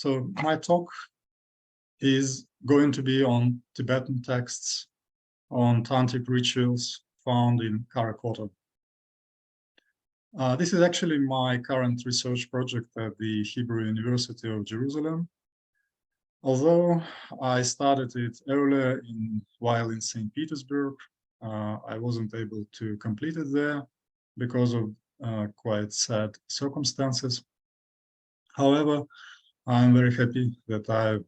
So my talk is going to be on Tibetan texts on Tantric rituals found in Khara-Khoto. This is actually my current research project at the Hebrew University of Jerusalem. Although I started it earlier while in St. Petersburg, I wasn't able to complete it there because of quite sad circumstances. However, I'm very happy that I've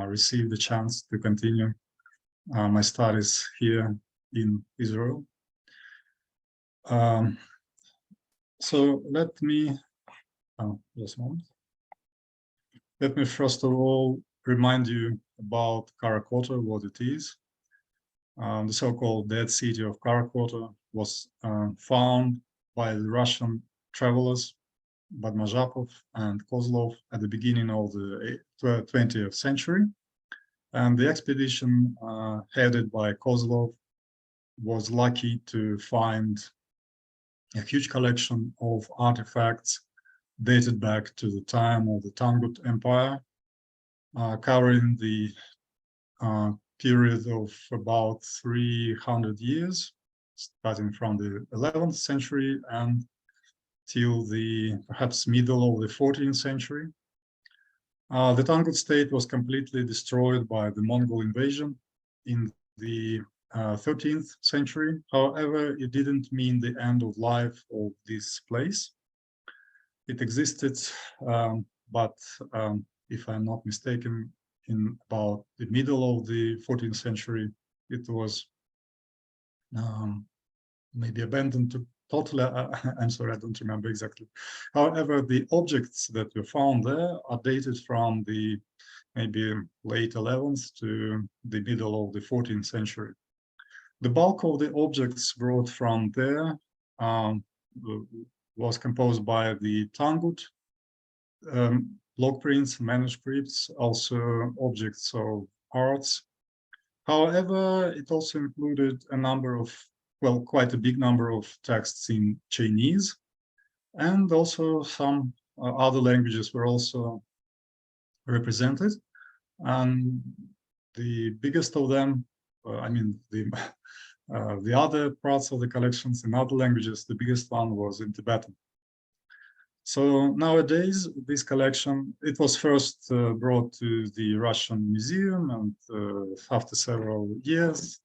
received the chance to continue my studies here in Israel. So let me, just a moment. Let me first of all remind you about Khara-Khoto, what it is. The so-called Dead City of Khara-Khoto was found by the Russian travelers Badmazhapov and Kozlov at the beginning of the 20th century. And the expedition headed by Kozlov was lucky to find a huge collection of artifacts dated back to the time of the Tangut Empire, covering the period of about 300 years, starting from the 11th century and till the perhaps middle of the 14th century. The Tangut state was completely destroyed by the Mongol invasion in the 13th century. However, it didn't mean the end of life of this place. It existed, but if I'm not mistaken, in about the middle of the 14th century, it was maybe abandoned totally. I'm sorry, I don't remember exactly. However, the objects that were found there are dated from the maybe late 11th to the middle of the 14th century. The bulk of the objects brought from there was composed by the Tangut, block prints, manuscripts, also objects of arts. However, it also included a number of, well, quite a big number of texts in Chinese, and also some other languages were also represented. And the biggest of them, I mean, the other parts of the collections in other languages, the biggest one was in Tibetan. So nowadays, this collection, it was first brought to the Russian Museum, and after several years,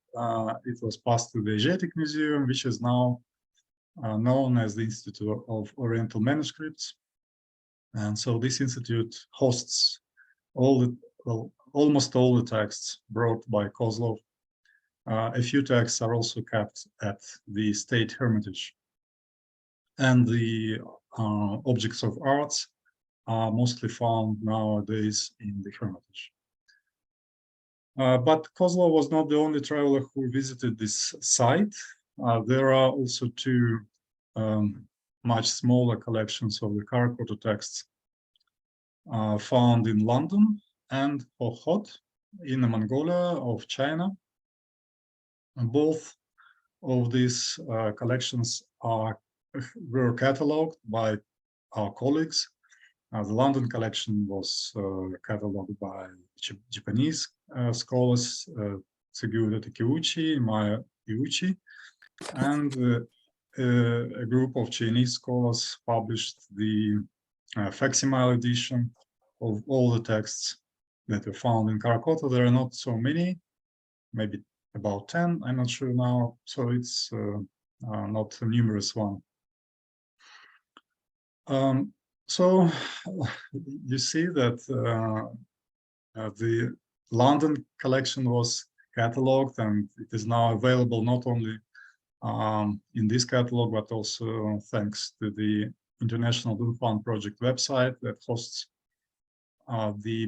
it was passed to the Asiatic Museum, which is now known as the Institute of Oriental Manuscripts. And so this institute hosts almost all the texts brought by Kozlov. A few texts are also kept at the State Hermitage. And the objects of arts are mostly found nowadays in the Hermitage. But Kozlov was not the only traveler who visited this site. There are also two much smaller collections of the Khara-Khoto texts found in London and Khara-Khoto in Mongolia of China. And both of these collections were catalogued by our colleagues. The London collection was catalogued by Japanese scholars, Tsugyuda Takeuchi, Maya Iuchi, and a group of Chinese scholars published the facsimile edition of all the texts that were found in Khara-Khoto. There are not so many, maybe about 10, I'm not sure now, so it's not a numerous one. So you see that the London collection was catalogued, and it is now available not only in this catalog, but also thanks to the International Book Fund Project website that hosts the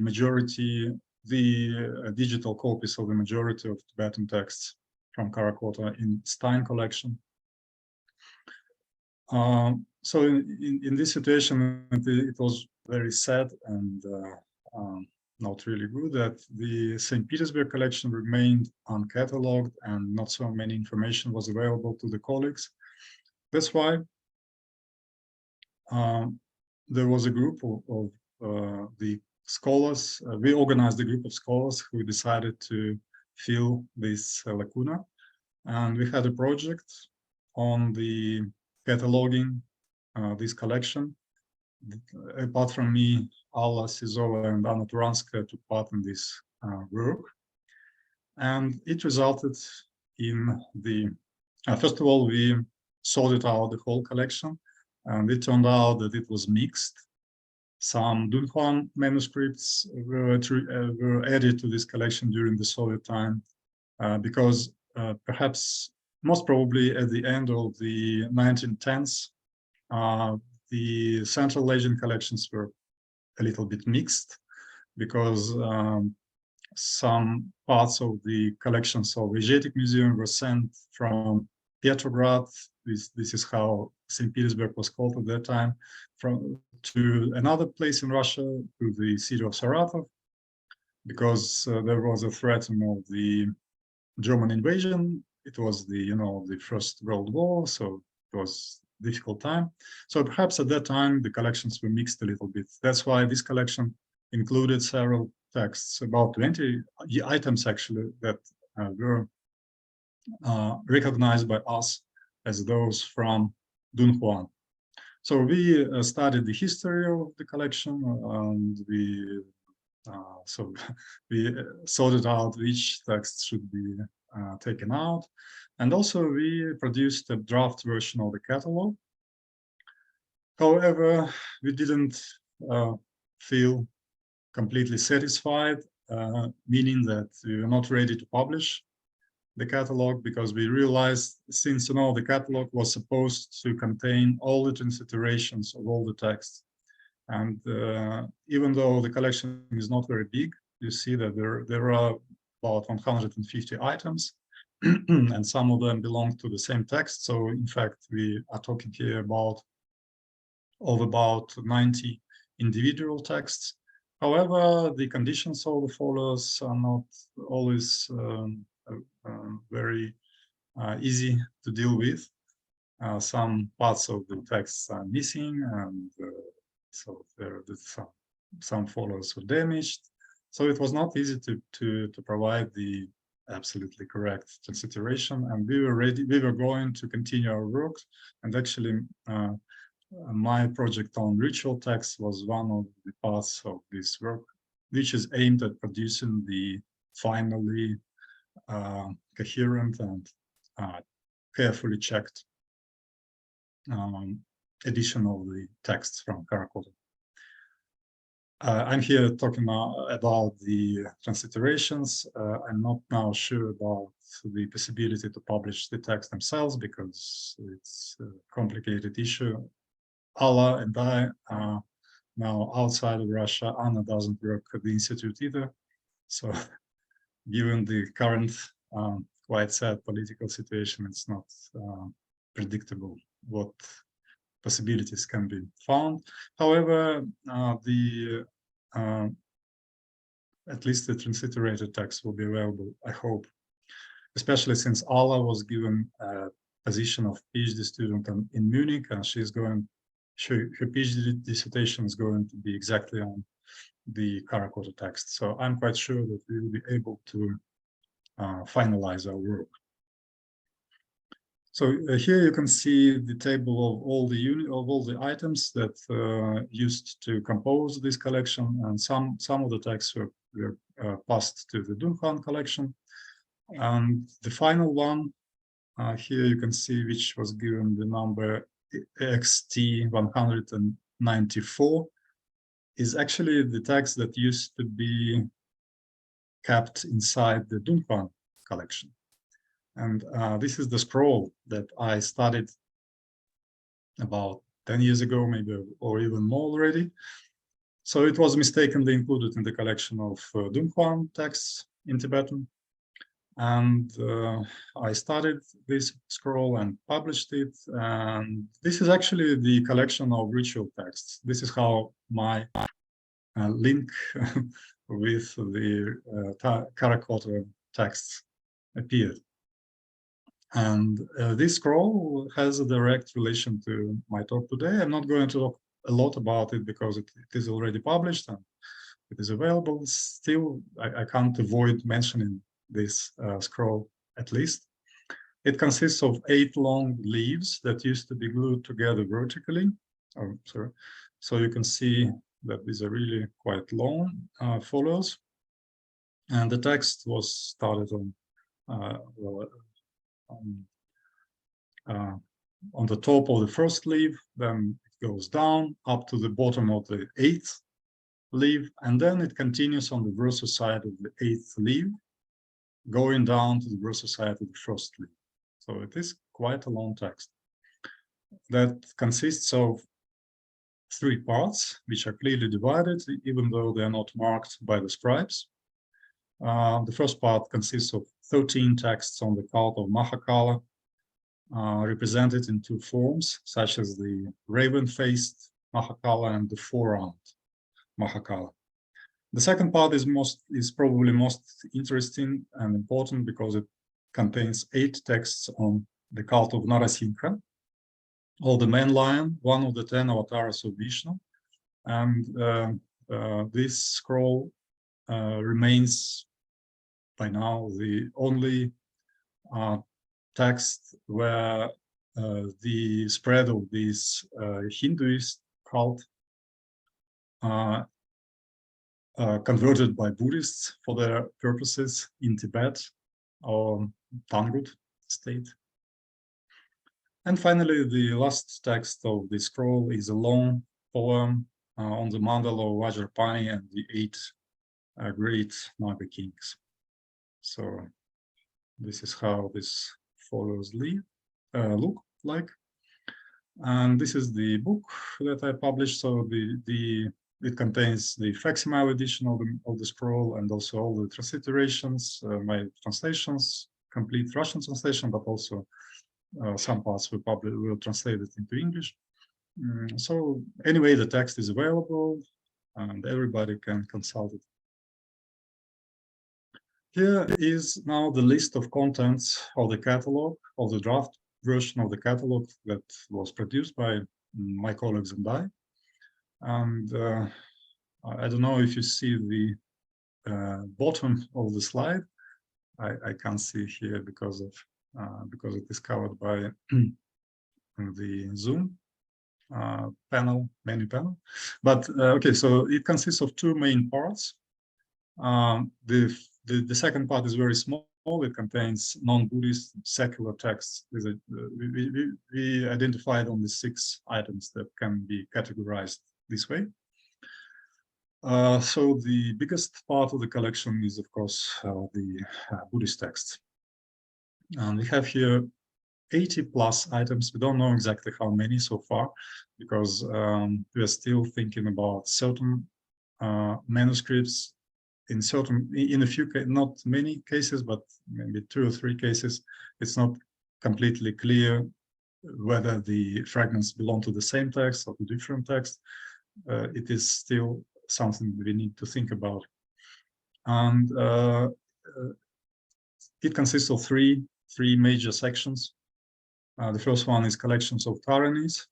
digital copies of the majority of Tibetan texts from Khara-Khoto in Stein collection. So in this situation, it was very sad and not really good that the St. Petersburg collection remained uncatalogued and not so many information was available to the colleagues. That's why there was a group of the scholars, we organized a group of scholars who decided to fill this lacuna. And we had a project on the cataloging this collection. Apart from me, Alla Sizova and Anna Turanska took part in this work. And it resulted in the, first of all, we sorted out the whole collection, and it turned out that it was mixed. Some Dunhuang manuscripts were added to this collection during the Soviet time, because perhaps, most probably at the end of the 1910s, the Central Asian collections were a little bit mixed, because some parts of the collections of Asiatic Museum were sent from Petrograd. This is how St. Petersburg was called at that time, to another place in Russia, to the city of Saratov, because there was a threat of the German invasion. It was the the First World War, so it was a difficult time. So perhaps at that time the collections were mixed a little bit. That's why this collection included several texts, about 20 items actually, that were recognized by us as those from Dunhuang. So we studied the history of the collection, and we sorted out which texts should be taken out. And also we produced a draft version of the catalog. However, we didn't feel completely satisfied, meaning that we were not ready to publish the catalog, because we realized, since the catalog was supposed to contain all the transliterations of all the texts, and even though the collection is not very big, you see that there are about 150 items, and some of them belong to the same text. So in fact, we are talking here about 90 individual texts. However, the conditions of the folders are not always very easy to deal with. Some parts of the texts are missing, and so some folders were damaged. So it was not easy to provide the absolutely correct transliteration, and we were going to continue our work. And actually, my project on ritual texts was one of the parts of this work, which is aimed at producing the finally coherent and carefully checked edition of the texts from Khara-Khoto. I'm here talking now about the transliterations. I'm not now sure about the possibility to publish the texts themselves, because it's a complicated issue. Alla and I are now outside of Russia. Anna doesn't work at the Institute either. So given the current quite sad political situation, it's not predictable what possibilities can be found. However, at least the transliterated text will be available, I hope, especially since Alla was given a position of PhD student in Munich, and her PhD dissertation is going to be exactly on the Khara-Khoto text. So I'm quite sure that we will be able to finalize our work. So here you can see the table of all the items that used to compose this collection, and some of the texts were passed to the Dunhuang collection. And the final one, here you can see, which was given the number XT 194, is actually the text that used to be kept inside the Dunhuang collection. And this is the scroll that I studied about 10 years ago, maybe, or even more already. So it was mistakenly included in the collection of Dunhuang texts in Tibetan. And I studied this scroll and published it. And this is actually the collection of ritual texts. This is how my link with the Khara-Khoto texts appeared. And this scroll has a direct relation to my talk today. I'm not going to a lot about it because it is already published and it is available. Still, I can't avoid mentioning this scroll at least. It consists of 8 long leaves that used to be glued together vertically. Oh, sorry. So you can see that these are really quite long follows. And the text was started on the top of the first leaf, then it goes down up to the bottom of the 8th leaf, and then it continues on the versus side of the 8th leaf, going down to the versus side of the first leaf. So it is quite a long text that consists of 3 parts, which are clearly divided, even though they are not marked by the scribes. The first part consists of 13 texts on the cult of Mahākāla, represented in 2 forms, such as the raven-faced Mahākāla and the 4-armed Mahākāla. The second part is probably most interesting and important because it contains 8 texts on the cult of Narasimha, or the man lion, one of the 10 avatars of Vishnu. And this scroll remains by now the only text where the spread of this Hinduist cult converted by Buddhists for their purposes in Tibet or Tangut state. And finally, the last text of the scroll is a long poem on the mandala of Vajrapāṇi and the 8 great Nāga Kings. So this is how this follows look like. And this is the book that I published. So it contains the facsimile edition of the scroll and also all the transliterations, my translations, complete Russian translation, but also some parts will translate it into English. So anyway, the text is available and everybody can consult it. Here is now the list of contents of the catalog, of the draft version of the catalog that was produced by my colleagues and I. And I don't know if you see the bottom of the slide. I can't see here because it is covered by the Zoom menu panel. But okay, so it consists of 2 main parts. The second part is very small. It contains non-Buddhist secular texts. We identified only 6 items that can be categorized this way. So the biggest part of the collection is, of course, the Buddhist texts. And we have here 80 plus items. We don't know exactly how many so far, because we are still thinking about certain manuscripts in a few, not many cases, but maybe 2 or 3 cases. It's not completely clear whether the fragments belong to the same text or to different texts. It is still something we need to think about. And it consists of three major sections. The first one is collections of Taranis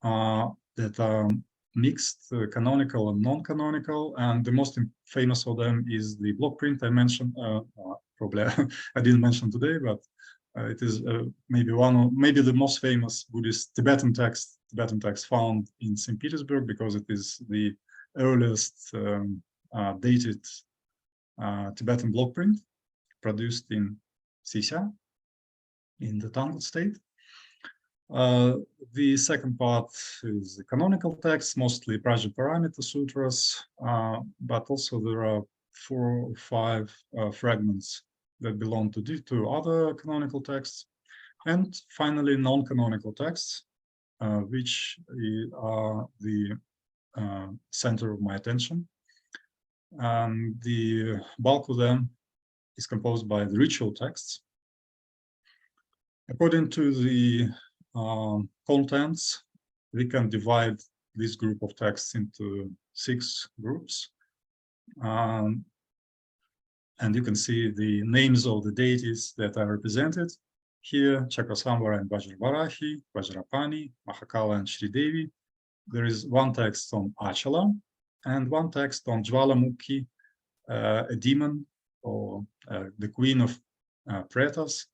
that are mixed, canonical and non-canonical, and the most famous of them is the block print I mentioned. Probably I didn't mention today, but it is maybe the most famous Buddhist Tibetan text found in St. Petersburg, because it is the earliest dated Tibetan block print produced in Sisha, in the Tangut state. The second part is the canonical text, mostly Vajrapāṇi sutras, but also there are 4 or 5 fragments that belong to other canonical texts. And finally, non-canonical texts, which are the center of my attention. And the bulk of them is composed by the ritual texts. According to the contents, we can divide this group of texts into 6 groups. And you can see the names of the deities that are represented here: Cakrasaṃvara and Vajravārāhī, Vajrapāṇi, Mahākāla and Śrī Devī, there is one text on Acala and one text on Jvalamukhī, a demon, or the queen of pretas,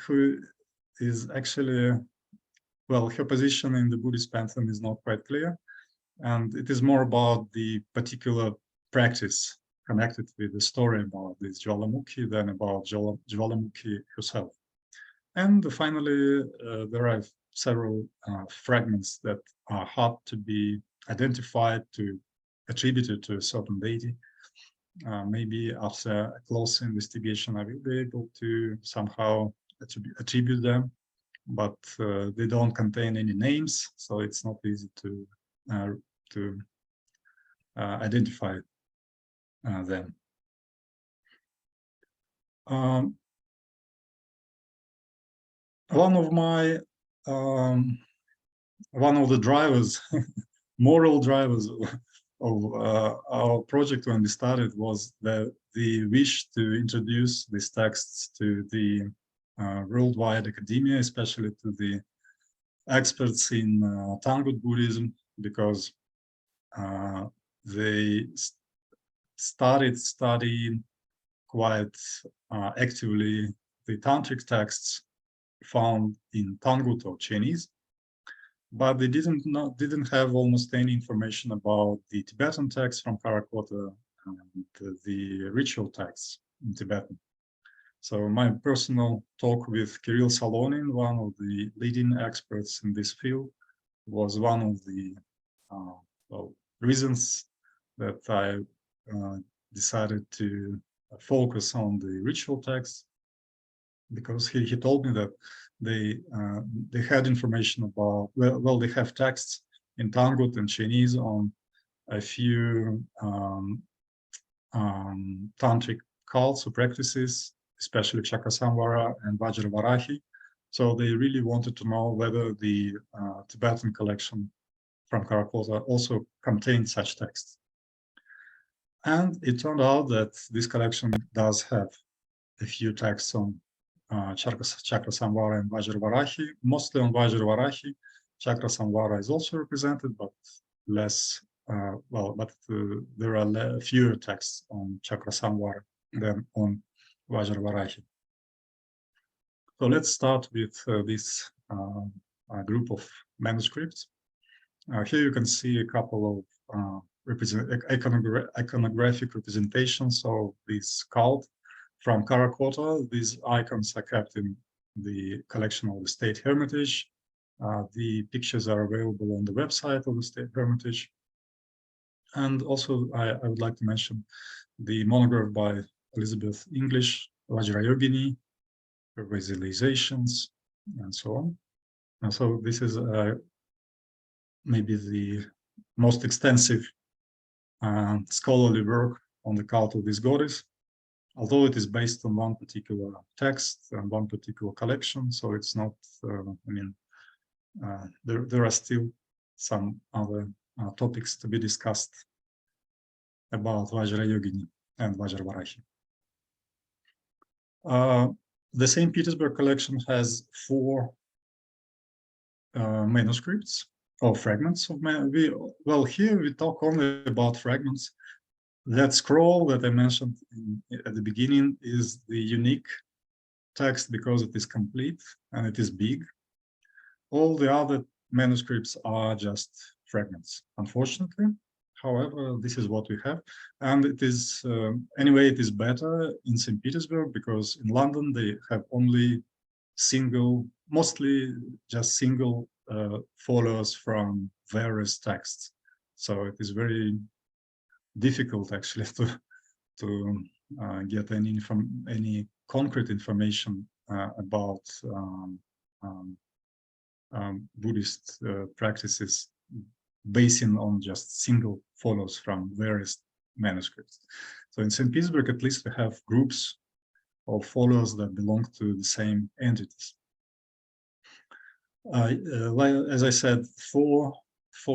who is actually, well, her position in the Buddhist pantheon is not quite clear, and it is more about the particular practice connected with the story about this Jvalamukhī than about Jvalamukhī herself. And finally, there are several fragments that are hard to be identified, to attributed to a certain deity. Maybe after a close investigation, I will be able to somehow attribute them, but they don't contain any names, so it's not easy to identify them. One of the drivers, moral drivers of our project when we started was the wish to introduce these texts to the worldwide academia, especially to the experts in Tangut Buddhism, because they started studying quite actively the Tantric texts found in Tangut or Chinese, but they didn't have almost any information about the Tibetan texts from Khara-Khoto and the ritual texts in Tibetan. So my personal talk with Kirill Salonin, one of the leading experts in this field, was one of the reasons that I decided to focus on the ritual texts, because he told me that they had information about, well, they have texts in Tangut and Chinese on a few tantric cults or practices, especially Cakrasaṃvara and Vajravārāhī. So they really wanted to know whether the Tibetan collection from Khara-Khoto also contained such texts. And it turned out that this collection does have a few texts on Cakrasaṃvara and Vajravārāhī, mostly on Vajravārāhī. Cakrasaṃvara is also represented, but less, there are fewer texts on Cakrasaṃvara than on Vajravārāhī. So let's start with this group of manuscripts. Here you can see a couple of iconographic representations of this cult from Khara-Khoto. These icons are kept in the collection of the State Hermitage. The pictures are available on the website of the State Hermitage. And also, I would like to mention the monograph by Elizabeth English, Vajrayogini, visualizations, and so on. And so this is maybe the most extensive scholarly work on the cult of this goddess, although it is based on one particular text and one particular collection. So it's not, there are still some other topics to be discussed about Vajrayogini and Vajravārāhī. The St. Petersburg collection has 4 manuscripts or fragments of here we talk only about fragments. That scroll that I mentioned at the beginning is the unique text because it is complete and it is big. All the other manuscripts are just fragments, unfortunately. However, this is what we have, and it is anyway, it is better in St. Petersburg, because in London they have only mostly just single follows from various texts. So it is very difficult actually to get any concrete information about Buddhist practices basing on just single follows from various manuscripts. So in St. Petersburg, at least, we have groups of follows that belong to the same entities. As I said, four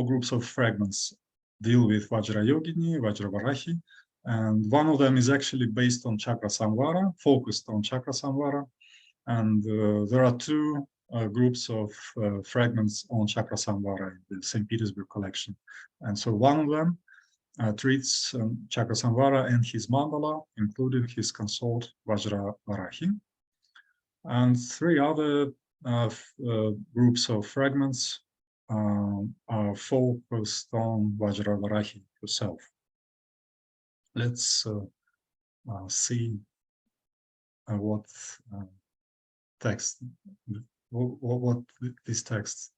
groups of fragments deal with Vajrayogini, Vajravārāhī, and one of them is actually based on Cakrasaṃvara, focused on Cakrasaṃvara, and there are 2 groups of fragments on Cakrasaṃvara in the St. Petersburg collection. And so one of them treats Cakrasaṃvara and his mandala, including his consort Vajrapāṇi. And three other groups of fragments are focused on Vajravārāhī herself. Let's see what these texts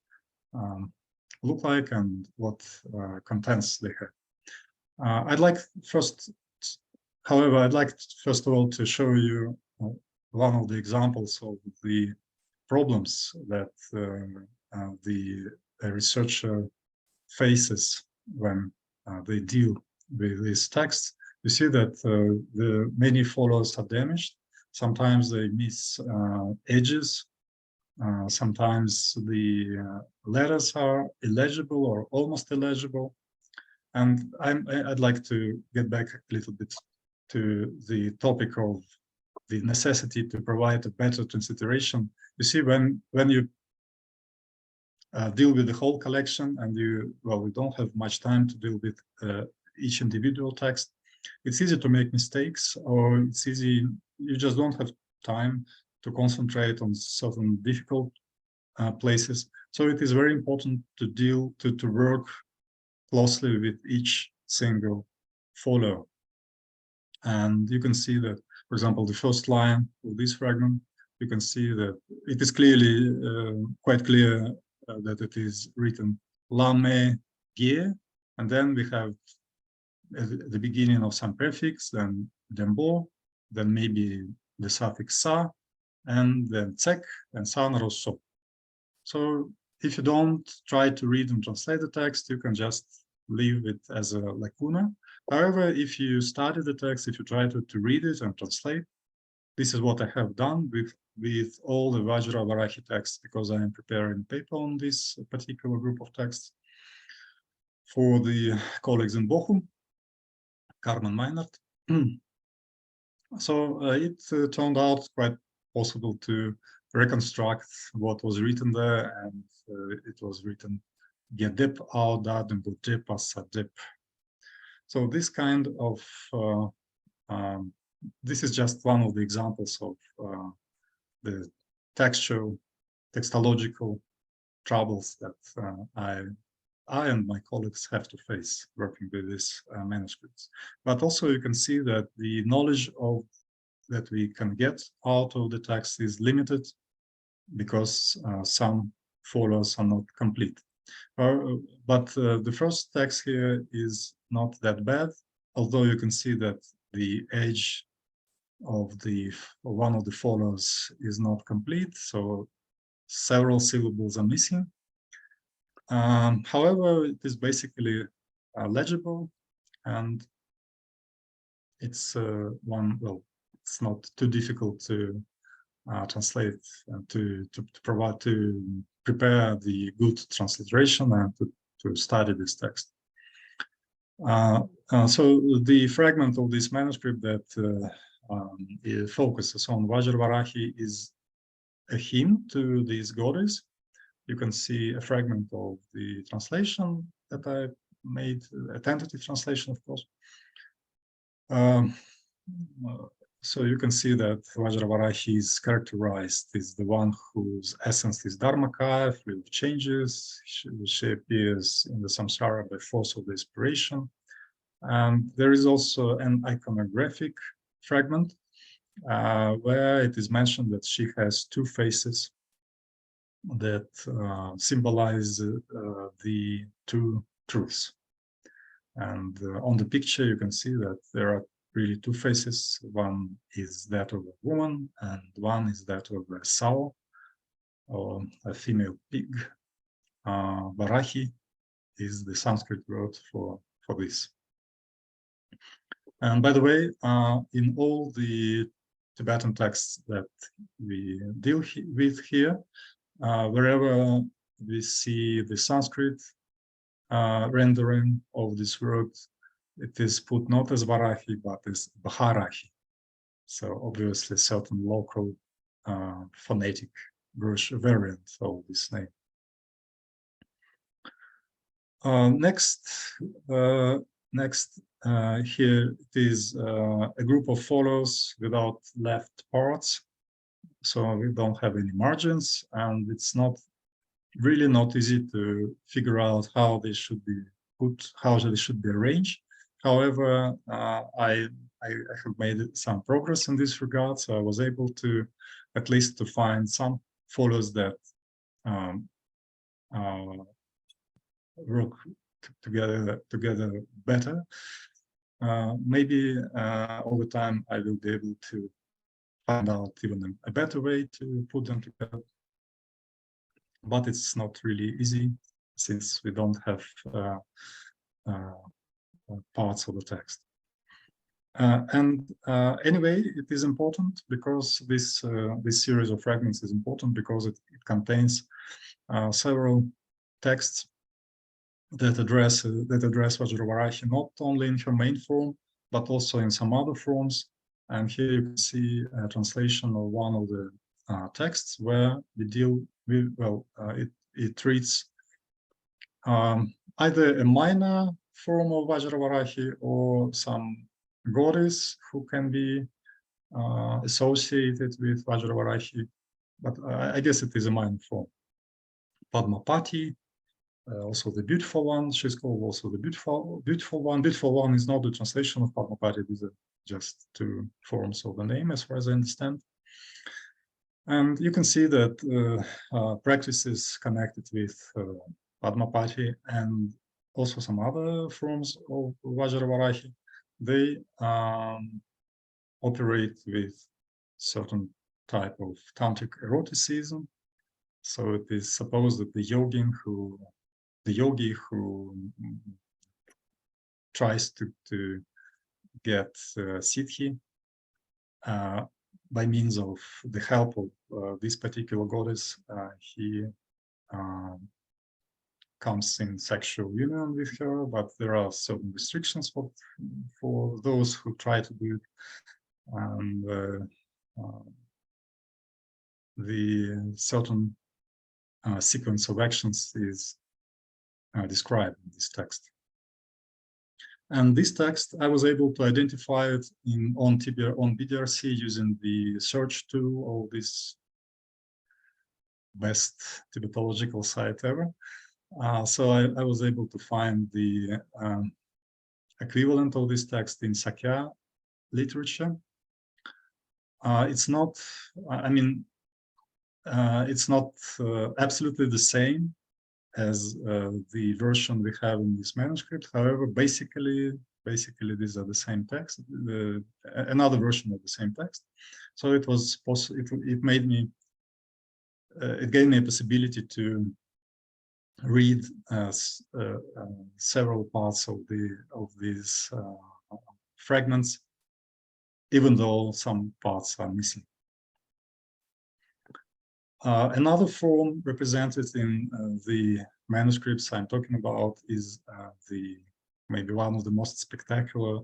look like and what contents they have. I'd like first of all to show you one of the examples of the problems that the researcher faces when they deal with these texts. You see that the many follows are damaged. Sometimes they miss edges. Sometimes the letters are illegible or almost illegible. And I'd like to get back a little bit to the topic of the necessity to provide a better transliteration. You see, when you deal with the whole collection and we don't have much time to deal with each individual text, it's easy to make mistakes, or it's easy, you just don't have time to concentrate on certain difficult places. So it is very important to work closely with each single follow. And you can see that, for example, the first line of this fragment, you can see that it is clearly, quite clear that it is written lame ge, and then we have at the beginning of some prefix, then dembo, then maybe the suffix sa, and then tsek, and san rosso. So if you don't try to read and translate the text, you can just leave it as a lacuna. However, if you study the text, if you try to read it and translate, this is what I have done with all the Vajravārāhī texts, because I am preparing a paper on this particular group of texts for the colleagues in Bochum, Carmen Meinert. So it turned out quite possible to reconstruct what was written there, and it was written Gedep Audad and Budepa Sadep. So this kind of this is just one of the examples of the textological troubles that I and my colleagues have to face working with these manuscripts. But also you can see that the knowledge that we can get out of the text is limited because some follows are not complete. But the first text here is not that bad, although you can see that the edge of one of the follows is not complete, so several syllables are missing. However, it is basically legible, and it's it's not too difficult to translate and to prepare the good transliteration and to study this text. So the fragment of this manuscript that it focuses on Vajravārāhī is a hymn to this goddess. You can see a fragment of the translation that I made, a tentative translation, of course. So you can see that Vajravārāhī is characterized as the one whose essence is dharmakaya, free of changes. She appears in the samsara by force of the inspiration. And there is also an iconographic fragment where it is mentioned that she has two faces that symbolize the two truths. And on the picture, you can see that there are really two faces. One is that of a woman, and one is that of a sow, or a female pig. Varahi is the Sanskrit word for this. And by the way, in all the Tibetan texts that we deal with here, wherever we see the Sanskrit rendering of this word, it is put not as Varahi, but as Baharahi. So obviously certain local phonetic variant of this name. Next, here it is a group of follows without left parts, so we don't have any margins, and it's really not easy to figure out how they should be put, how they should be arranged. However, I have made some progress in this regard, so I was able to at least to find some follows that work together better. Maybe over time I will be able to find out even a better way to put them together, but it's not really easy since we don't have parts of the text. Anyway, it is important because this series of fragments is important because it contains several texts that address Vajravārāhī not only in her main form but also in some other forms. And here you can see a translation of one of the texts where we deal with, well, it treats either a minor form of Vajravārāhī or some goddess who can be associated with Vajravārāhī, but I guess it is a minor form. Padmapati, also the beautiful one, she's called also the beautiful one. Beautiful one is not the translation of Padmapati, these are just two forms of the name as far as I understand. And you can see that practices connected with Padmapati and also some other forms of Vajravārāhī, they operate with certain type of tantric eroticism. So it is supposed that the yogi who tries to get siddhi by means of the help of this particular goddess, he comes in sexual union with her, but there are certain restrictions for those who try to do it. And the certain sequence of actions is described in this text. And this text, I was able to identify it on BDRC using the search tool of this best Tibetological site ever. So I was able to find the equivalent of this text in Sakya literature. It's not, I mean, it's not absolutely the same as the version we have in this manuscript. However, basically these are the same text, another version of the same text. So it was possible. It made me, it gave me a possibility to read several parts of these fragments, even though some parts are missing. Another form represented in the manuscripts I'm talking about is maybe one of the most spectacular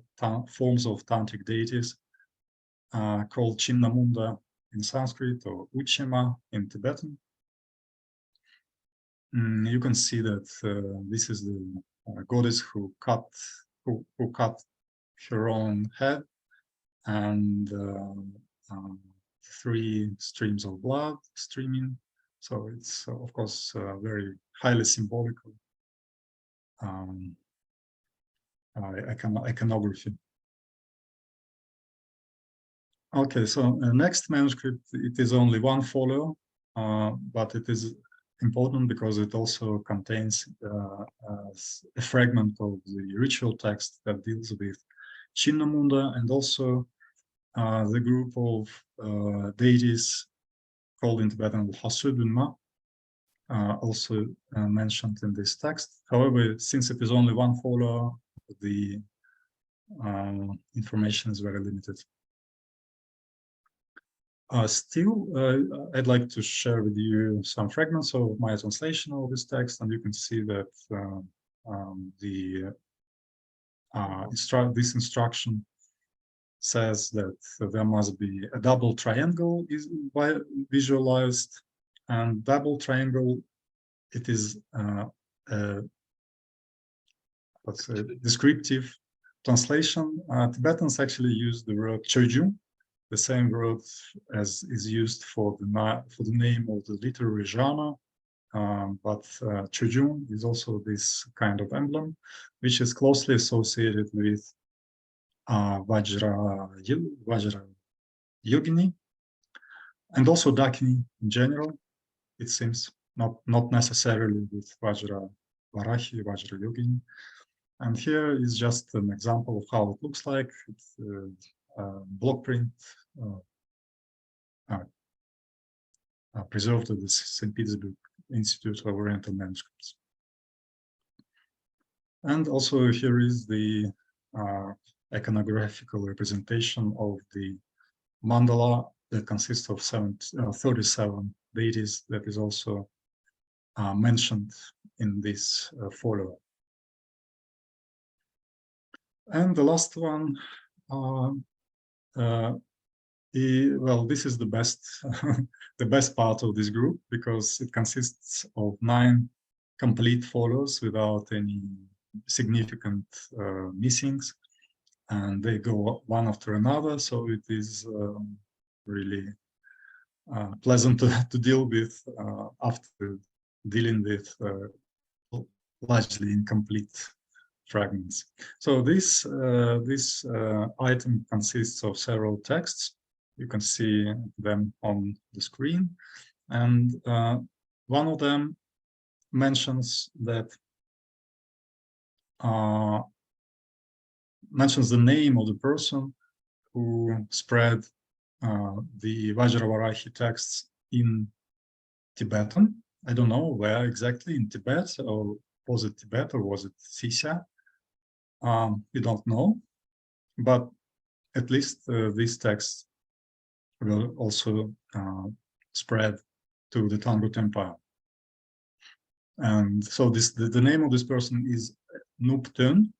forms of tantric deities, called Chinnamunda in Sanskrit or Uchima in Tibetan. You can see that this is the goddess who cut her own head, and 3 streams of blood streaming. So it's of course very highly symbolical iconography. Okay, so next manuscript, it is only one folio, but it is important because it also contains a fragment of the ritual text that deals with Chinnamunda, and also the group of deities called in Tibetan Hasudunma, also mentioned in this text. However, since it is only one folio, the information is very limited. Still, I'd like to share with you some fragments of my translation of this text, and you can see that this instruction says that there must be a double triangle is visualized and double triangle, it is what's a descriptive translation. Tibetans actually use the word choju, the same word as is used for the name of the literary genre. But choju is also this kind of emblem, which is closely associated with Vajrayogini, and also Dakini in general. It seems not necessarily with Vajravārāhī, Vajrayogini. And here is just an example of how it looks like. It's block print preserved at the St. Petersburg Institute of Oriental Manuscripts. And also here is the iconographical representation of the mandala that consists of 37 deities, that is also mentioned in this folio. And the last one, well, this is the best, the best part of this group, because it consists of 9 complete folios without any significant missings, and they go one after another. So it is really pleasant to deal with after dealing with largely incomplete fragments. So this item consists of several texts. You can see them on the screen, and one of them mentions that mentions the name of the person who spread the Vajravārāhī texts in Tibetan. I don't know where exactly in Tibet, or was it Tibet or was it Sisya? We don't know, but at least these texts will also spread to the Tangut Empire. And so the name of this person is Nupten,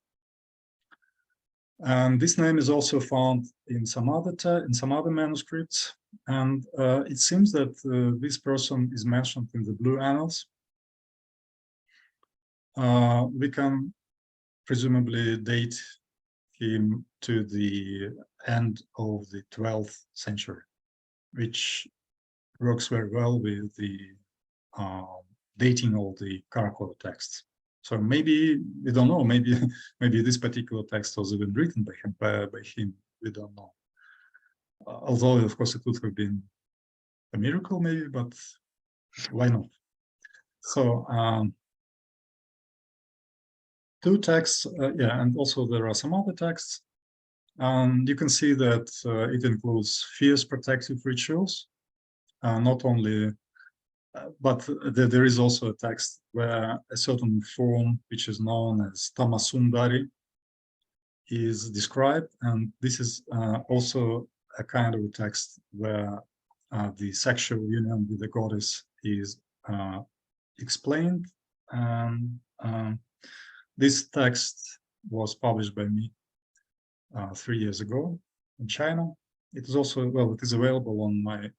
and this name is also found in some other manuscripts. And it seems that this person is mentioned in the Blue Annals. We can presumably date him to the end of the 12th century, which works very well with the dating of the Khara-Khoto texts. So maybe, we don't know, maybe this particular text was even written by him, we don't know. Although, of course, it would have been a miracle maybe, but why not? So, 2 texts, yeah, and also there are some other texts. You can see that it includes fierce protective rituals, not only, but there is also a text where a certain form, which is known as Tamasundari, is described, and this is also a kind of a text where the sexual union with the goddess is explained. And this text was published by me 3 years ago in China. It is also, well, it is available on my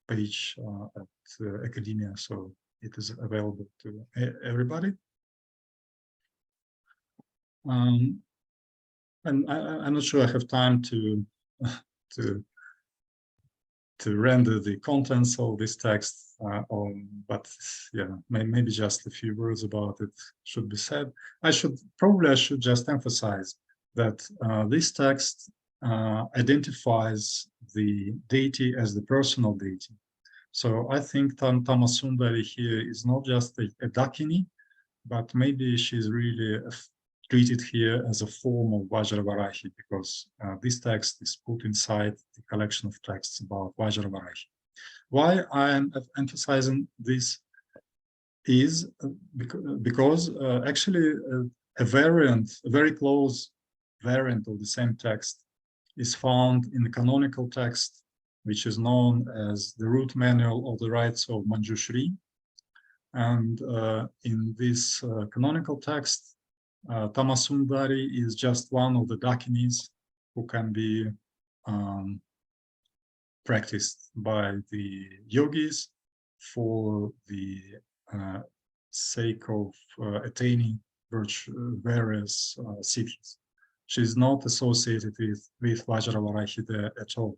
page at academia, so it is available to everybody. And I'm not sure I have time to render the contents of this text, but yeah, maybe just a few words about it should be said. I should just emphasize that this text identifies the deity as the personal deity. So I think Tamasundari here is not just a Dakini, but maybe she's really treated here as a form of Vajravārāhī, because this text is put inside the collection of texts about Vajravārāhī. Why I am emphasizing this is because actually a very close variant of the same text is found in the canonical text, which is known as the Root Manual of the Rites of Manjushri. And in this canonical text, Tamasundari is just one of the Dakinis who can be practiced by the yogis for the sake of attaining various siddhis. She's not associated with Vajravārāhī there at all.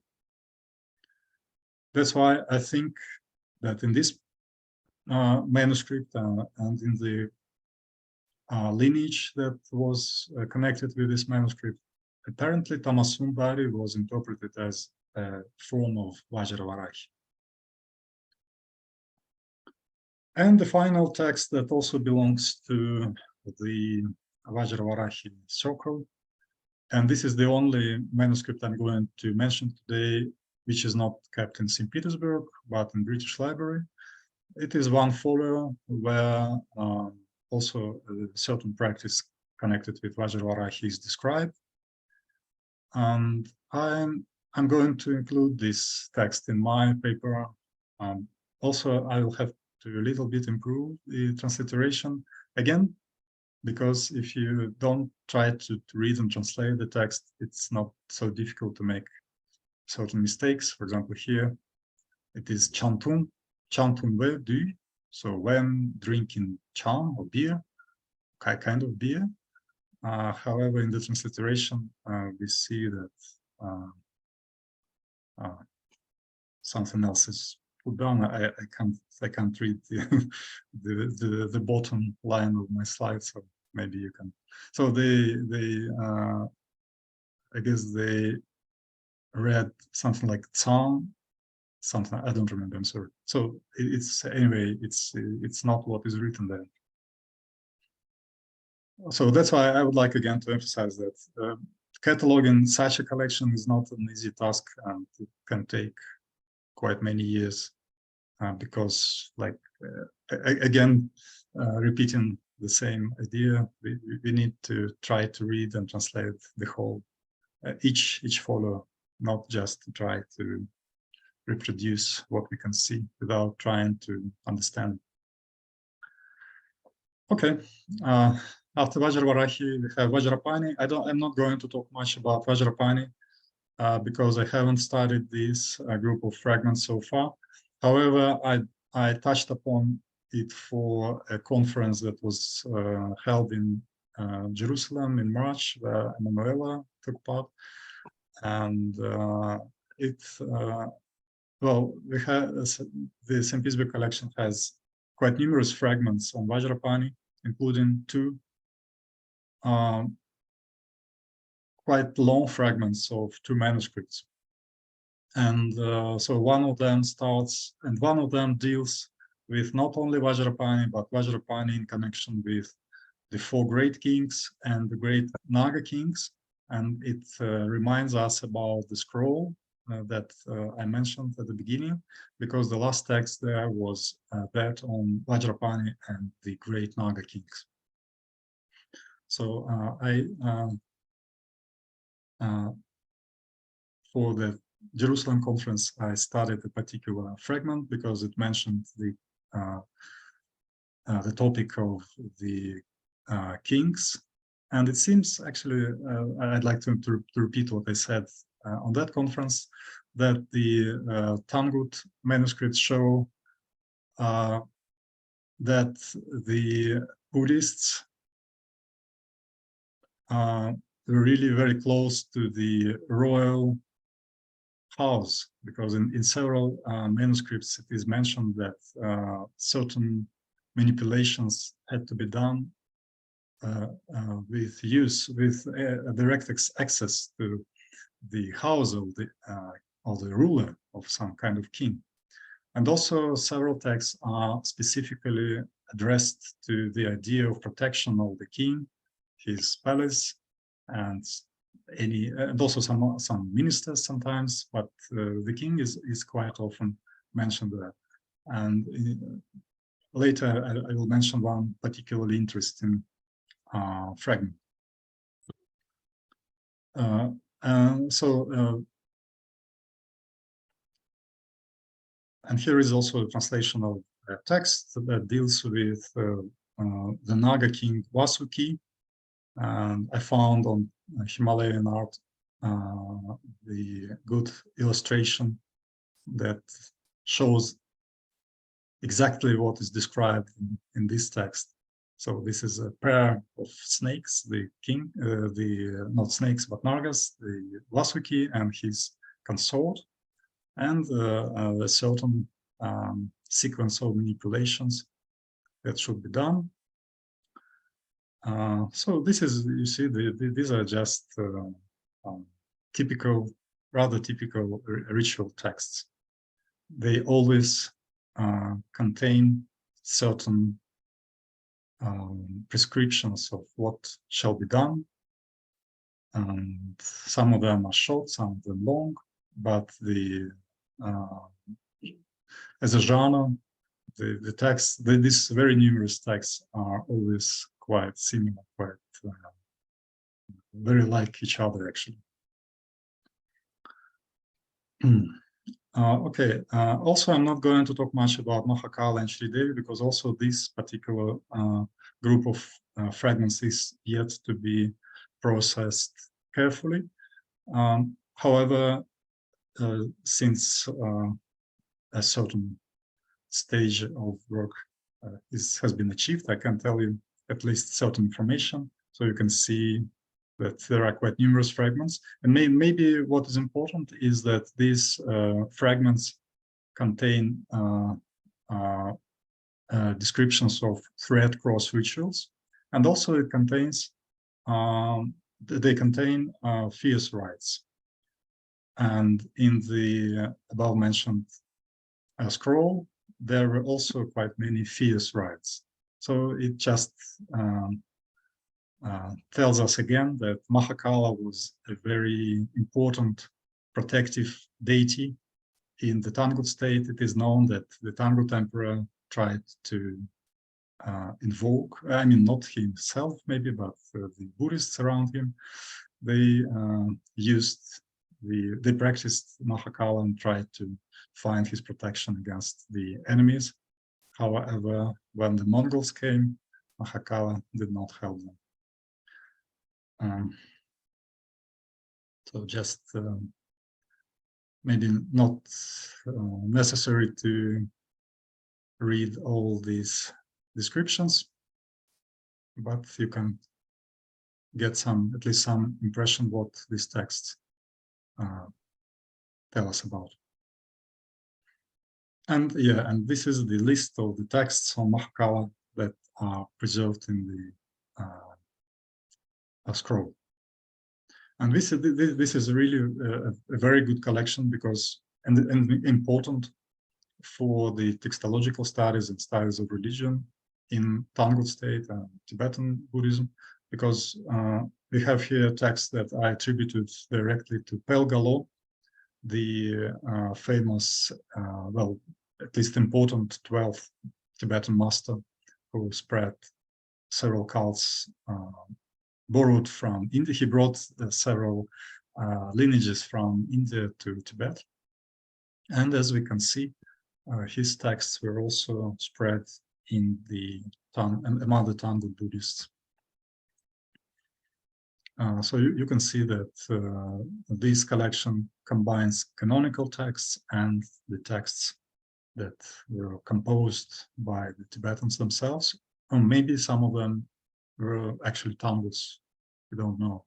That's why I think that in this manuscript and in the lineage that was connected with this manuscript, apparently Tamasundari was interpreted as a form of Vajravārāhī. And the final text that also belongs to the Vajravārāhī circle, and this is the only manuscript I'm going to mention today, which is not kept in St. Petersburg, but in British Library. It is one folio where also a certain practice connected with Vajravārāhī is described. And I'm going to include this text in my paper. Also, I will have to a little bit improve the transliteration again, because if you don't try to read and translate the text, it's not so difficult to make certain mistakes. For example, here it is chantum ve du, so when drinking cham or beer, kind of beer. However, in the transliteration, we see that something else is put down. I can't read the bottom line of my slide, so maybe you can. So I guess they read something like tsang, something I don't remember. I'm sorry. So it's anyway, it's not what is written there. So that's why I would like again to emphasize that cataloging such a collection is not an easy task, and it can take quite many years because, like, again, repeating the same idea, we need to try to read and translate the whole, each folio, not just to try to reproduce what we can see without trying to understand. Okay. After Vajravārāhī, we have Vajrapāṇi. I'm not going to talk much about Vajrapāṇi because I haven't studied this group of fragments so far. However, I touched upon it for a conference that was held in Jerusalem in March, where Emanuela took part. And well, we have the St. Petersburg collection has quite numerous fragments on Vajrapāṇi, including two quite long fragments of two manuscripts. And so one of them starts, and one of them deals with not only Vajrapāṇi, but Vajrapāṇi in connection with the four great kings and the great Nāga kings. And it reminds us about the scroll that I mentioned at the beginning, because the last text there was that on Vajrapāṇi and the great Nāga kings. So for the Jerusalem conference, I studied a particular fragment because it mentioned the topic of the kings. And it seems, actually, I'd like to repeat what I said on that conference, that the Tangut manuscripts show that the Buddhists were really very close to the royal house, because in several manuscripts it is mentioned that certain manipulations had to be done with direct access to the house of the ruler of some kind of king. And also several texts are specifically addressed to the idea of protection of the king, his palace, and also some ministers sometimes, but the king is quite often mentioned there. And later I will mention one particularly interesting fragment. And here is also a translation of a text that deals with the Nāga king Vasuki. And I found on Himalayan art the good illustration that shows exactly what is described in this text. So this is a pair of snakes, the king, not snakes, but Nagas, the Vasuki and his consort, and a certain sequence of manipulations that should be done. So this is, you see, these are just typical, rather typical ritual texts. They always contain certain prescriptions of what shall be done. And some of them are short, some of them long, but as a genre, the texts, these very numerous texts are always quite similar, quite very like each other, actually. Okay, also I'm not going to talk much about Mahākāla and Śrī Devī, because also this particular group of fragments is yet to be processed carefully. However, since a certain stage of work has been achieved, I can tell you at least certain information, so you can see that there are quite numerous fragments. And maybe what is important is that these fragments contain descriptions of thread cross rituals, and also it contains they contain fierce rites. And in the above mentioned scroll, there were also quite many fierce rites. So it just tells us again that Mahākāla was a very important protective deity in the Tangut state. It is known that the Tangut emperor tried to invoke, I mean, not himself maybe, but the Buddhists around him. They they practiced Mahākāla and tried to find his protection against the enemies. However, when the Mongols came, Mahākāla did not help them. So just maybe not necessary to read all these descriptions, but you can get at least some impression what these texts tell us about. And yeah, and this is the list of the texts on Mahākāla that are preserved in the scroll. And this is really a very good collection, because and important for the textological studies and studies of religion in Tangut state and Tibetan Buddhism, because we have here texts that are attributed directly to Pelgalo, the famous, well, at least important 12th Tibetan master who spread several cults borrowed from India. He brought several lineages from India to Tibet. And as we can see, his texts were also spread in among the Tangut Buddhists. So you can see that this collection combines canonical texts and the texts that were composed by the Tibetans themselves, or maybe some of them were actually Tanguts. We don't know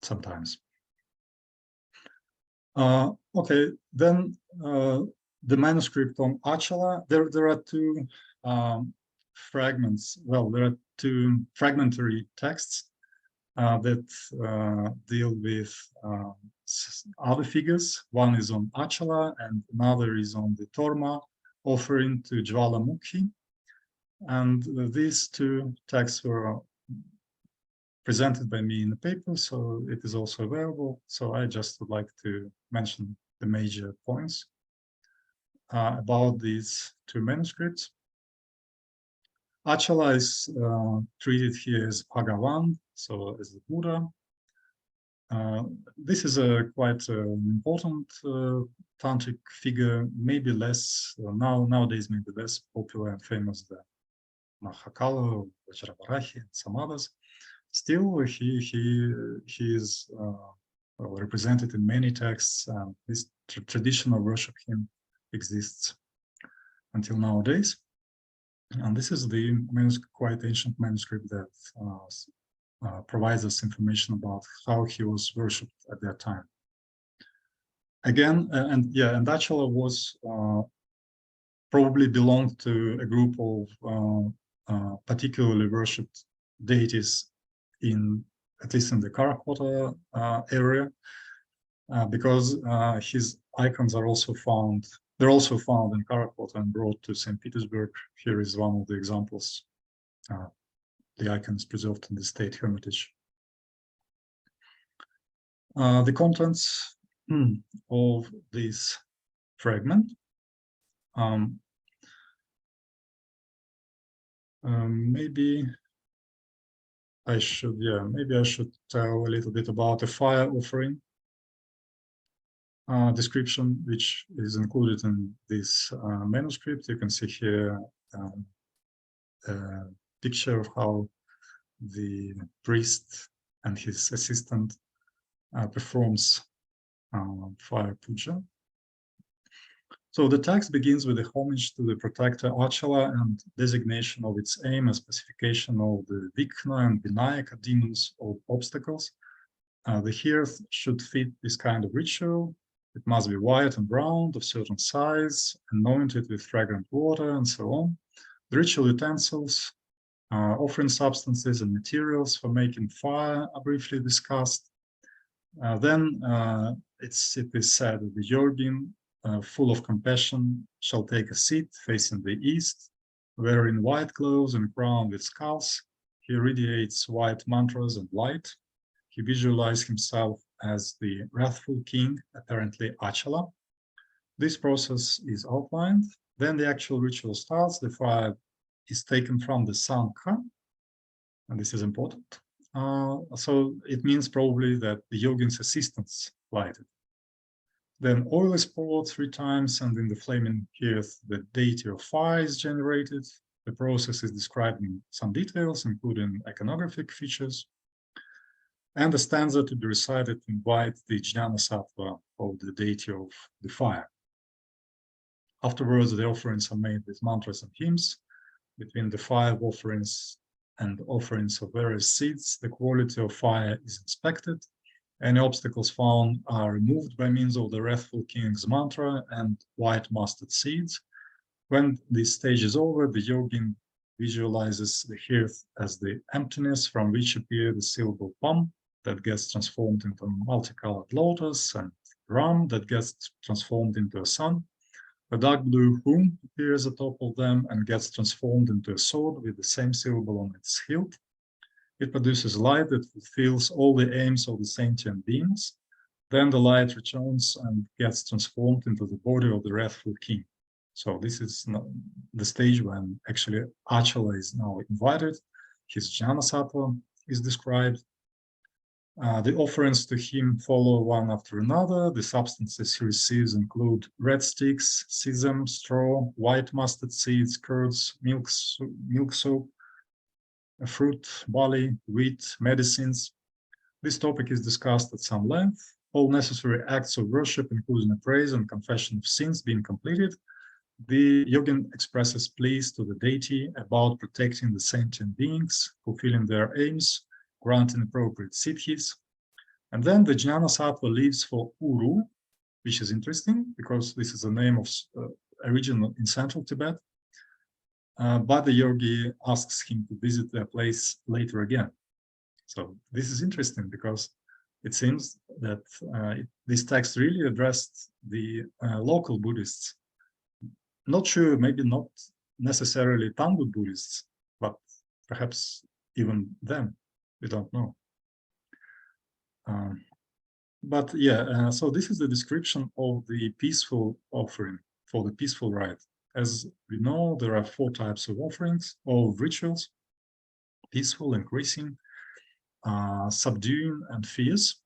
sometimes. Okay, then the manuscript on Acala. There are two fragments. Well, there are two fragmentary texts that deal with other figures. One is on Acala and another is on the Torma offering to Jvalamukhī. And these two texts were presented by me in the paper, so it is also available. So I just would like to mention the major points about these two manuscripts. Acala is treated here as Bhagavan, so as the Buddha. This is a quite important tantric figure, maybe less nowadays, maybe less popular and famous than Mahākāla, Vajrapāṇi, and some others. Still, he is represented in many texts, and this tradition of worship him exists. until nowadays. And this is the quite ancient manuscript that provides us information about how he was worshipped at that time. Again, and Acala was probably belonged to a group of particularly worshipped deities at least in the Khara-Khoto area, because his icons are also found. They're also found in Khara-Khoto and brought to St. Petersburg. Here is one of the examples. The icons preserved in the State Hermitage. The contents of this fragment. Maybe I should tell a little bit about the fire offering description, which is included in this manuscript. You can see here a picture of how the priest and his assistant performs fire puja. So the text begins with a homage to the protector Acala and designation of its aim and specification of the Viṣṇu and Vinayaka demons of obstacles. The hearth should fit this kind of ritual. It must be white and round, of certain size, anointed with fragrant water, and so on. The ritual utensils, offering substances and materials for making fire are briefly discussed. Then it is said that the yogin, full of compassion, shall take a seat facing the east, wearing white clothes and crowned with skulls. He radiates white mantras and light. He visualizes himself as the wrathful king, apparently Acala. This process is outlined. Then the actual ritual starts. The fire is taken from the Sangha, and this is important. So it means probably that the yogin's assistants light it. Then oil is poured 3 times, and in the flaming hearth, the deity of fire is generated. The process is described in some details, including iconographic features, and a stanza to be recited to invite the Jnana-sattva of the deity of the fire. Afterwards, the offerings are made with mantras and hymns. Between the 5 offerings and offerings of various seeds, the quality of fire is inspected. Any obstacles found are removed by means of the wrathful king's mantra and white mustard seeds. When this stage is over, the yogin visualizes the hearth as the emptiness from which appear the syllable pam that gets transformed into a multicolored lotus, and ram that gets transformed into a sun. A dark blue hum appears atop of them and gets transformed into a sword with the same syllable on its hilt. It produces light that fulfills all the aims of the sentient beings. Then the light returns and gets transformed into the body of the wrathful king. So this is the stage when actually Acala is now invited. His Jnana-sattva is described. The offerings to him follow one after another. The substances he receives include red sticks, sesame, straw, white mustard seeds, curds, milk soap, fruit, barley, wheat, medicines. This topic is discussed at some length. All necessary acts of worship, including a praise and confession of sins, being completed, the yogin expresses pleas to the deity about protecting the sentient beings, fulfilling their aims, granting appropriate siddhis. And then the Jnana-sattva leaves for Uru, which is interesting because this is a name of a region in central Tibet. But the yogi asks him to visit their place later again. So this is interesting because it seems that this text really addressed the local Buddhists. Not sure, maybe not necessarily Tangut Buddhists, but perhaps even them. We don't know. But yeah, so this is the description of the peaceful offering for the peaceful rite. As we know, there are 4 types of offerings, of rituals: peaceful, increasing, subduing, and fierce.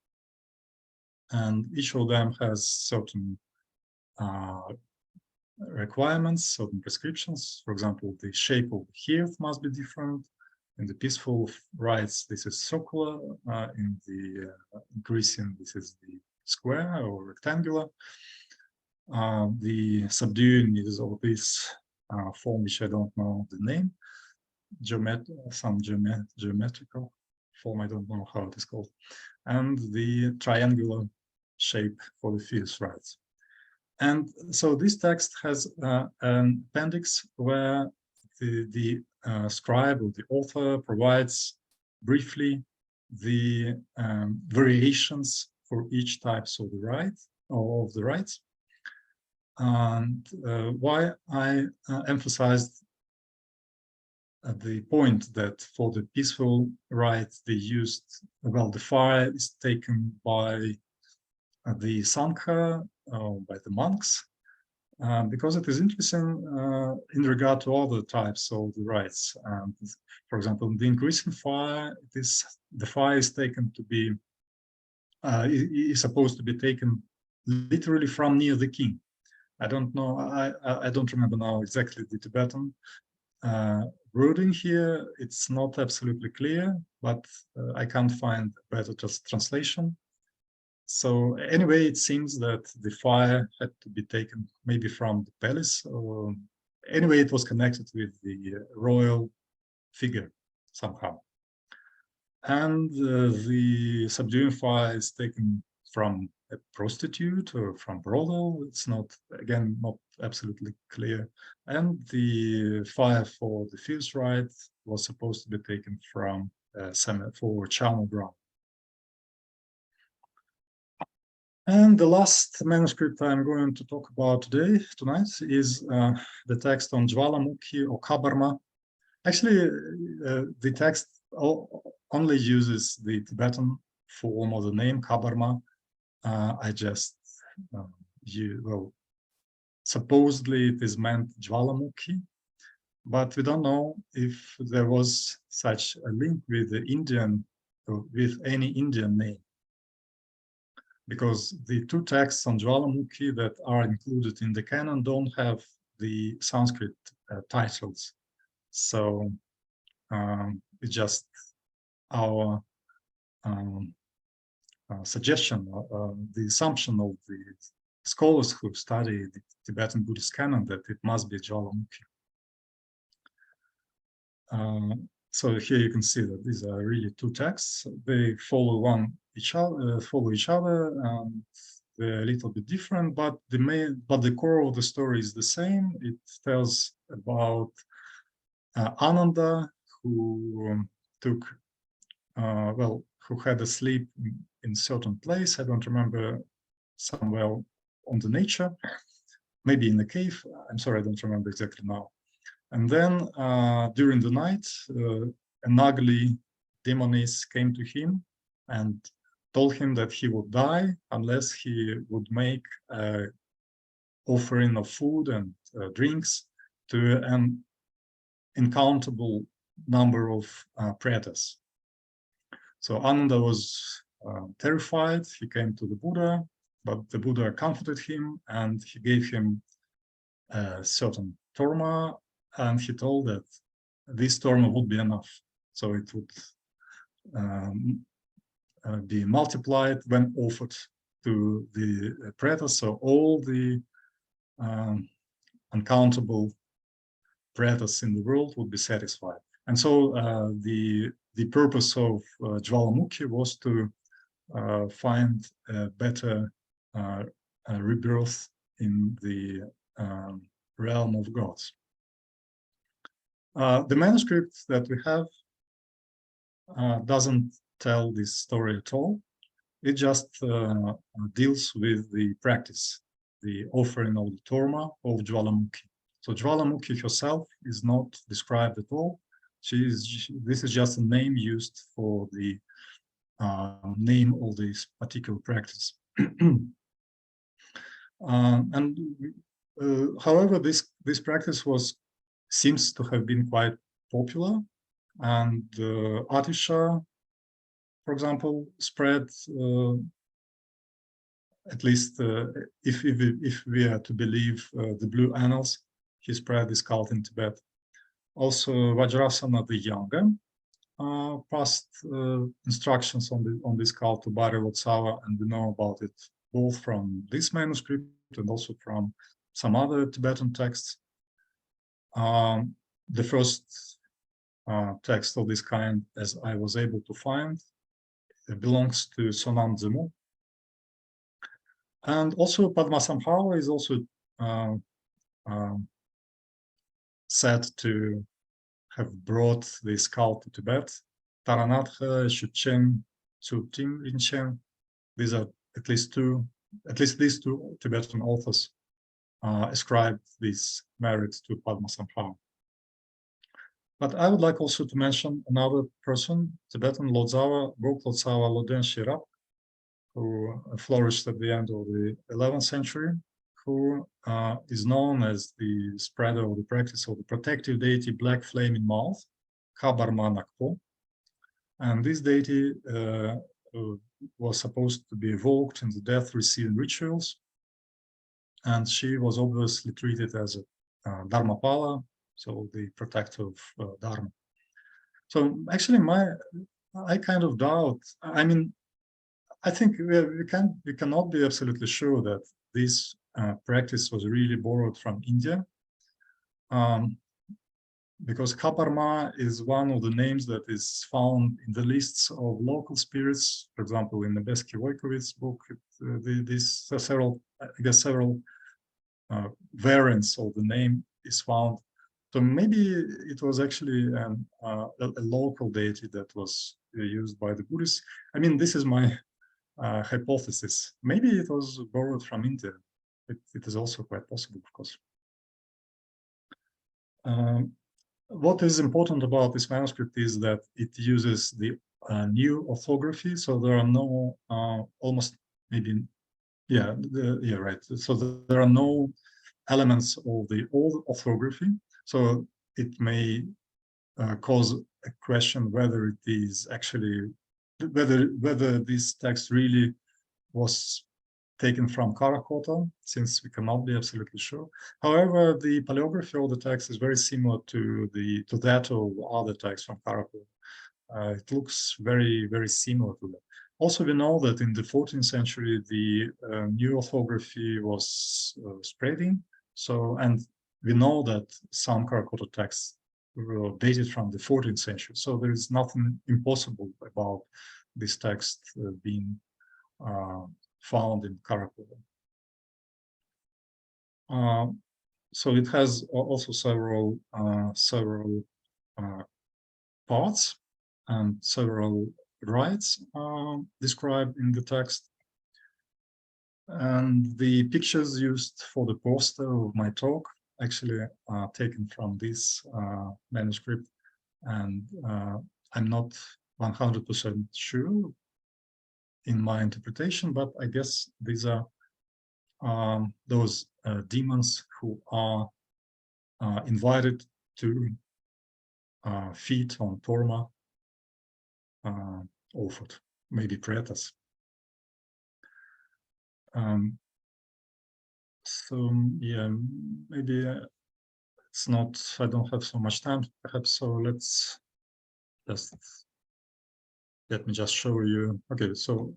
And each of them has certain requirements, certain prescriptions. For example, the shape of the hearth must be different. In the peaceful rites, this is circular. In the increasing, this is the square or rectangular. The subduing is of this form which I don't know the name, geometrical form, I don't know how it is called, and the triangular shape for the fierce rites. And so this text has an appendix where the scribe or the author provides briefly the variations for each types of the rite or of the rites. And why I emphasized the point that for the peaceful rite they used, well, the fire is taken by the Sangha, by the monks, because it is interesting in regard to other types of the rites. For example, the increasing fire, the fire is taken to be, is supposed to be taken literally from near the king. I don't know, I don't remember now exactly the Tibetan wording here. It's not absolutely clear, but I can't find a better translation. So anyway, it seems that the fire had to be taken maybe from the palace, or anyway, it was connected with the royal figure somehow. And the subduing fire is taken from a prostitute or from brothel. It's not, again, not absolutely clear. And the fire for the fierce rite was supposed to be taken from for charnel ground. And the last manuscript I'm going to talk about tonight, is the text on Jvalamukhī or Kabarma. Actually, the text only uses the Tibetan form of the name Kabarma. I just, well, supposedly it is meant Jvalamukhī, but we don't know if there was such a link with the Indian, with any Indian name, because the two texts on Jvalamukhī that are included in the canon don't have the Sanskrit titles. So it's just our suggestion, the assumption of the scholars who study the Tibetan Buddhist canon that it must be Jvalamukhī. So here you can see that these are really two texts. They follow each other, and they're a little bit different, but the core of the story is the same. It tells about Ananda, who took, who had a sleep in certain place. I don't remember, somewhere on the nature, maybe in a cave. I'm sorry, I don't remember exactly now. And then during the night, an ugly demoness came to him and told him that he would die unless he would make an offering of food and drinks to an uncountable number of pretas. So Ananda was terrified. He came to the Buddha, but the Buddha comforted him and he gave him a certain torma, and he told that this torma would be enough. So it would be multiplied when offered to the pretas. So all the uncountable pretas in the world would be satisfied. And so the purpose of Jvalamukhī was to find a better rebirth in the realm of gods. The manuscript that we have doesn't tell this story at all. It just deals with the practice, the offering of the torma of Jvalamukhī. So Jvalamukhī herself is not described at all. This is just a name used for the name of this particular practice. However, this practice seems to have been quite popular, and Atisha, for example, spread, at least if we are to believe the Blue Annals, he spread this cult in Tibet. Also, Vajrasana the Younger passed instructions on this cult to Vajrapāṇi, and we know about it both from this manuscript and also from some other Tibetan texts. The first text of this kind, as I was able to find, belongs to Sonam Dzemu. And also Padmasambhava is also said to have brought this cult to Tibet. Taranatha, Shuchen, Tsutim, Rinchen. These are at least these two Tibetan authors ascribed this merit to Padmasambhava. But I would like also to mention another person, Tibetan Lodzawa, Lodzawa Loden Shirap, who flourished at the end of the 11th century, who is known as the spreader of the practice of the protective deity Black Flaming Mouth, Khabarma Nakpo. And this deity was supposed to be evoked in the death-receiving rituals. And she was obviously treated as a Dharmapala, so the protector of Dharma. So actually, I kind of doubt. I mean, I think we cannot be absolutely sure that this practice was really borrowed from India, because Khabarma is one of the names that is found in the lists of local spirits. For example, in the Nebeski Vojković's book, several variants of the name is found. So maybe it was actually a local deity that was used by the Buddhists. I mean, this is my hypothesis. Maybe it was borrowed from India. It is also quite possible, of course. What is important about this manuscript is that it uses the new orthography. So there are no right. So there are no elements of the old orthography. So it may cause a question whether it is actually whether this text really was taken from Khara-Khoto, since we cannot be absolutely sure. However, the paleography of the text is very similar to that of other texts from Khara-Khoto. It looks very, very similar to that. Also, we know that in the 14th century, the new orthography was spreading. So, and we know that some Khara-Khoto texts were dated from the 14th century. So there is nothing impossible about this text being found in Khara-Khoto. So it has also several parts and several rites described in the text. And the pictures used for the poster of my talk actually are taken from this manuscript. And I'm not 100% sure in my interpretation, but I guess these are those demons who are invited to feed on torma offered, maybe pretas. So yeah, maybe it's not, I don't have so much time perhaps, so let's just, let me just show you. Okay, so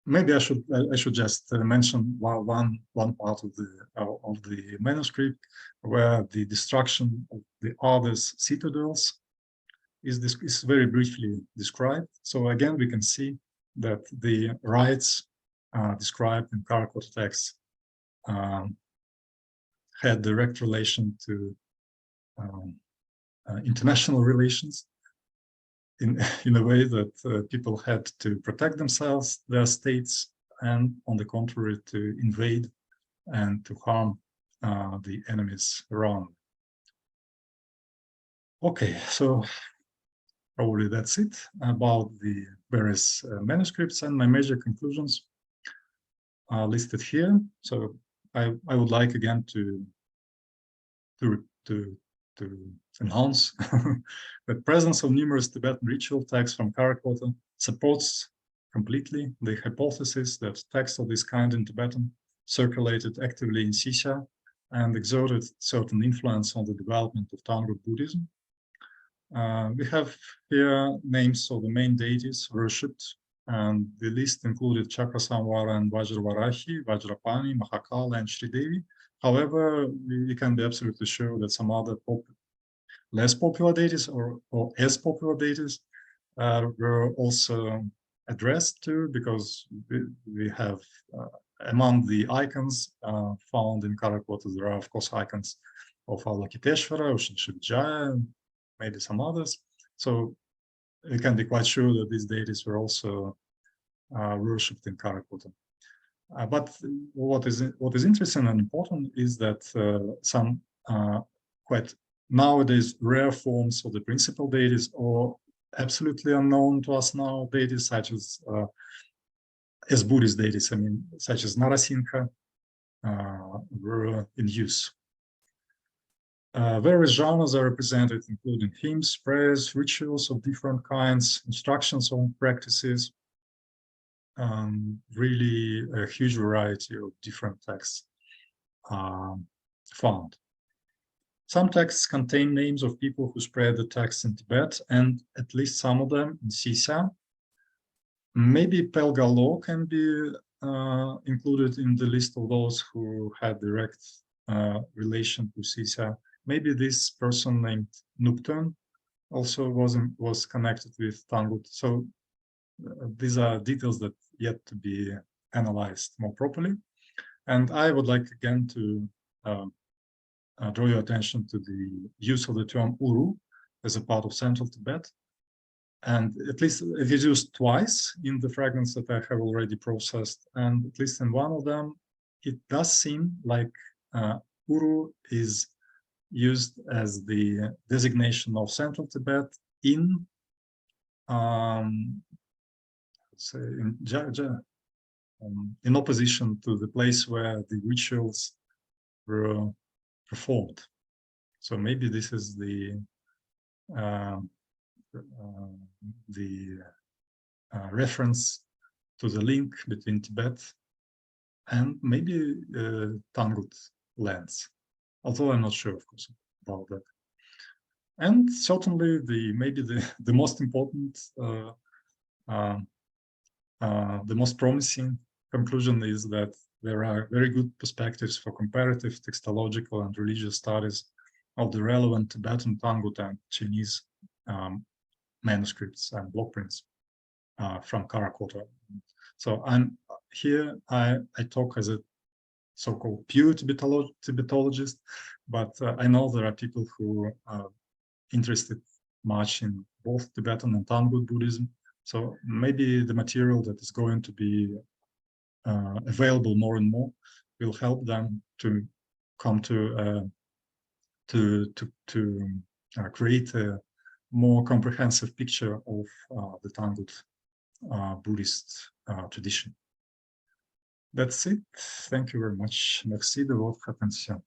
maybe I should just mention one part of the manuscript where the destruction of the others' citadels is very briefly described. So again, we can see that the rites described in Khara-Khoto texts had direct relation to international relations in a way that people had to protect themselves, their states, and on the contrary, to invade and to harm the enemies around. Okay, so probably that's it about the various manuscripts, and my major conclusions are listed here. So I would like again to enhance the presence of numerous Tibetan ritual texts from Khara-Khoto supports completely the hypothesis that texts of this kind in Tibetan circulated actively in Sisha and exerted certain influence on the development of Tangut Buddhism. We have here names of the main deities worshipped And the list included Cakrasaṃvara and Vajravārāhī, Vajrapāṇi, Mahākāla and Śrī Devī. However, we can be absolutely sure that some other less popular deities or as popular deities were also addressed too, because we have among the icons found in Khara-Khoto, there are of course icons of Avalokiteshvara, Jaya, and maybe some others. So we can be quite sure that these deities were also worshipped in Khara-Khoto. But what is interesting and important is that some quite nowadays rare forms of the principal deities, or absolutely unknown to us now deities, such as Buddhist deities, I mean, such as Narasimha, were in use. Various genres are represented, including hymns, prayers, rituals of different kinds, instructions on practices, really a huge variety of different texts found. Some texts contain names of people who spread the text in Tibet, and at least some of them in Sisya. Maybe Pelga Law can be included in the list of those who had direct relation to Sisya. Maybe this person named Nupten also was connected with Tangut. So these are details that yet to be analyzed more properly. And I would like again to draw your attention to the use of the term Uru as a part of Central Tibet. And at least it is used twice in the fragments that I have already processed. And at least in one of them, it does seem like Uru is used as the designation of Central Tibet in say in opposition to the place where the rituals were performed. So maybe this is the reference to the link between Tibet and maybe Tangut lands, although I'm not sure, of course, about that. And certainly maybe the most important, the most promising conclusion is that there are very good perspectives for comparative textological and religious studies of the relevant Tibetan, Tangut, and Chinese manuscripts and block prints from Khara-Khoto. So I talk as a so-called pure Tibetologist, but I know there are people who are interested much in both Tibetan and Tangut Buddhism. So maybe the material that is going to be available more and more will help them to come to create a more comprehensive picture of the Tangut Buddhist tradition. That's it. Thank you very much. Merci de votre attention.